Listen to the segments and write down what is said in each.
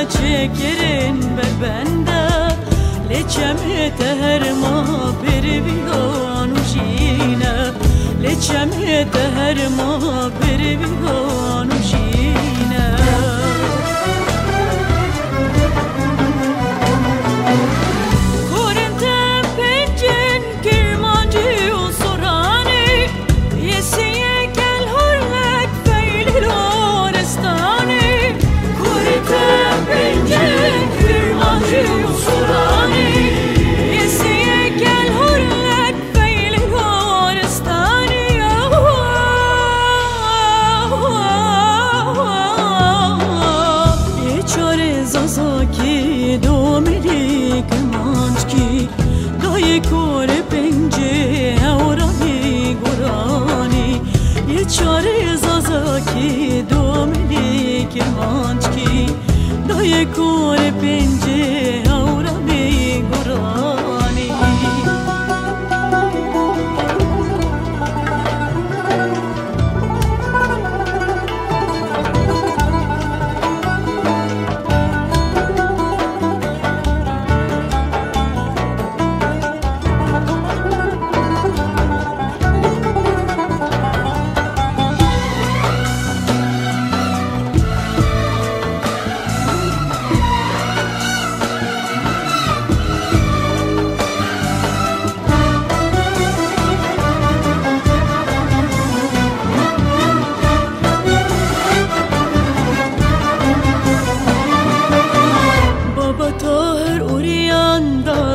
çekerin berbende leçem teher ma pervihan ujine leçem teher ma pervihan ujine Korentem pencen kirmancı usurani yesiye gel horlek feylil orestani Korentem pencen kirmancı usurani yesiye gel horlek feylil orestani Ye çare zazaki domeli kırmançki Daye kore pence aurani gorani Ye çare zazaki domeli kırmançki Daye kore pence aurani gorani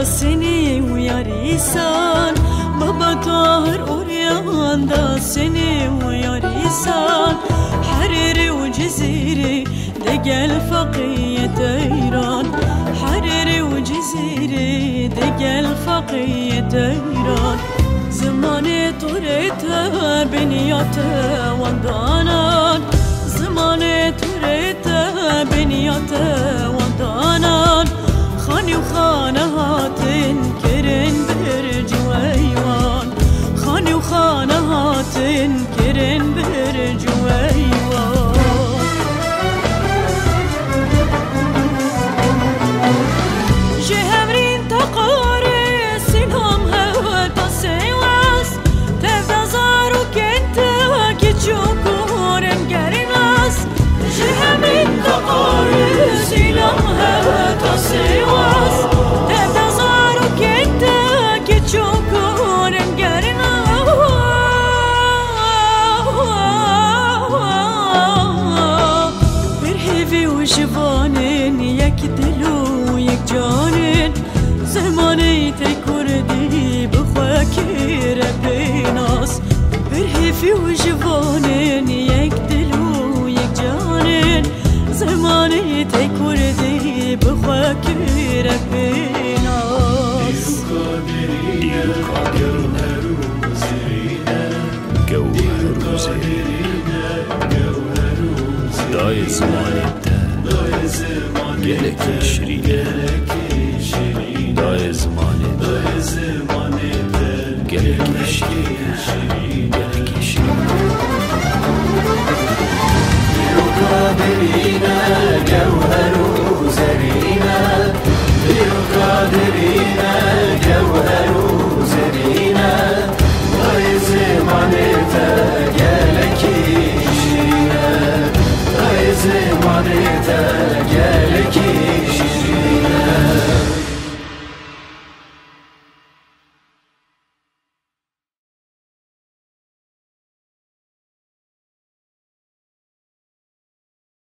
Seni uyarırsan Baba Tahir uryanda seni uyarırsan Hariri u ceziri de gel fakiyet eyran Hariri u ceziri de gel fakiyet eyran Zamanı turete beniyate vandanan Zamanı turete beniyate vandanan خاني وخانهات كرن برجويوان خاني وخانهات كرن برجويوان جهمرين تقاري سنهم هوا تسيواس تفضزارو كنت كتشوكورن قرناس جهمرين تقاري سنهم هوا تسيواس تفضزارو كنت كتشوكورن قرناس برهيفي وشفانين يكدلو يكجانين زماني تكردي بخواكي ربي ناس برهيفي وشفانين يكدلو يكجانين زماني تكردي بخواكي ربي ناس جوهر زينة داي زماني ده جلك شريئة